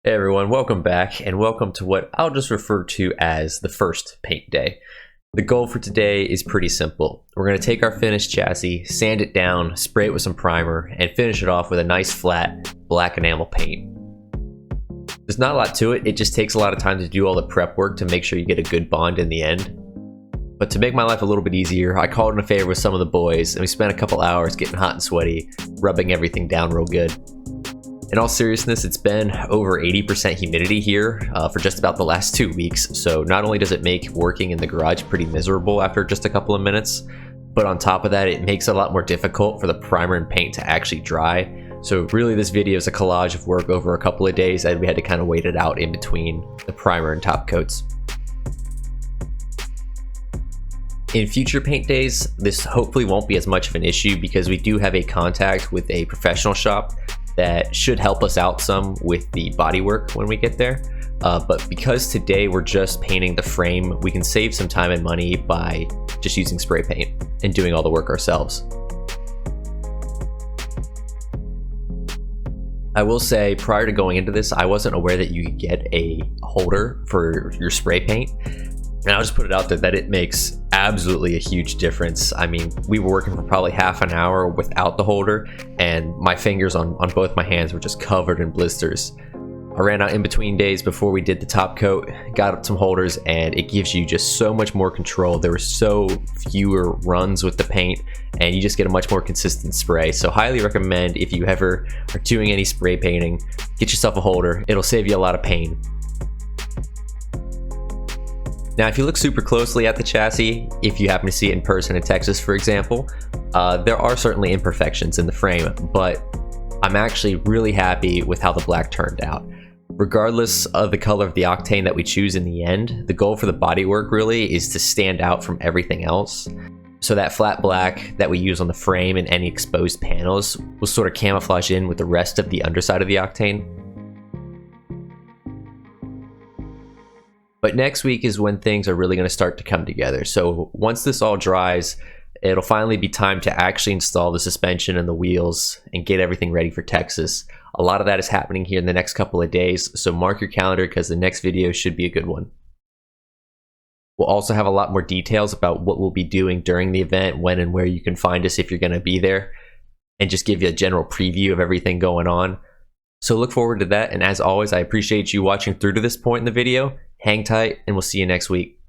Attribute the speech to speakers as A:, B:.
A: Hey everyone, welcome back and welcome to what I'll just refer to as the first paint day. The goal for today is pretty simple. We're going to take our finished chassis, sand it down, spray it with some primer, and finish it off with a nice flat black enamel paint. There's not a lot to it, it just takes a lot of time to do all the prep work to make sure you get a good bond in the end. But to make my life a little bit easier, I called in a favor with some of the boys and we spent a couple hours getting hot and sweaty, rubbing everything down real good. In all seriousness, it's been over 80% humidity here for just about the last 2 weeks, so not only does it make working in the garage pretty miserable after just a couple of minutes, but on top of that, it makes it a lot more difficult for the primer and paint to actually dry. So really this video is a collage of work over a couple of days, and we had to kind of wait it out in between the primer and top coats. In future paint days, this hopefully won't be as much of an issue because we do have a contact with a professional shop that should help us out some with the body work when we get there. But because today we're just painting the frame, we can save some time and money by just using spray paint and doing all the work ourselves. I will say, prior to going into this, I wasn't aware that you could get a holder for your spray paint. And I'll just put it out there that it makes absolutely a huge difference. I mean, we were working for probably half an hour without the holder, and my fingers on both my hands were just covered in blisters. I ran out in between days before we did the top coat, got some holders, and it gives you just so much more control. There were so fewer runs with the paint, and you just get a much more consistent spray. So highly recommend, if you ever are doing any spray painting, get yourself a holder. It'll save you a lot of pain. Now, if you look super closely at the chassis, if you happen to see it in person in Texas, for example, there are certainly imperfections in the frame, but I'm actually really happy with how the black turned out. Regardless of the color of the Octane that we choose in the end, the goal for the bodywork really is to stand out from everything else. So that flat black that we use on the frame and any exposed panels will sort of camouflage in with the rest of the underside of the Octane. But next week is when things are really going to start to come together. So once this all dries, it'll finally be time to actually install the suspension and the wheels and get everything ready for Texas. A lot of that is happening here in the next couple of days, so mark your calendar because the next video should be a good one. We'll also have a lot more details about what we'll be doing during the event, when and where you can find us if you're going to be there, and just give you a general preview of everything going on. So look forward to that, and as always, I appreciate you watching through to this point in the video. Hang tight, and we'll see you next week.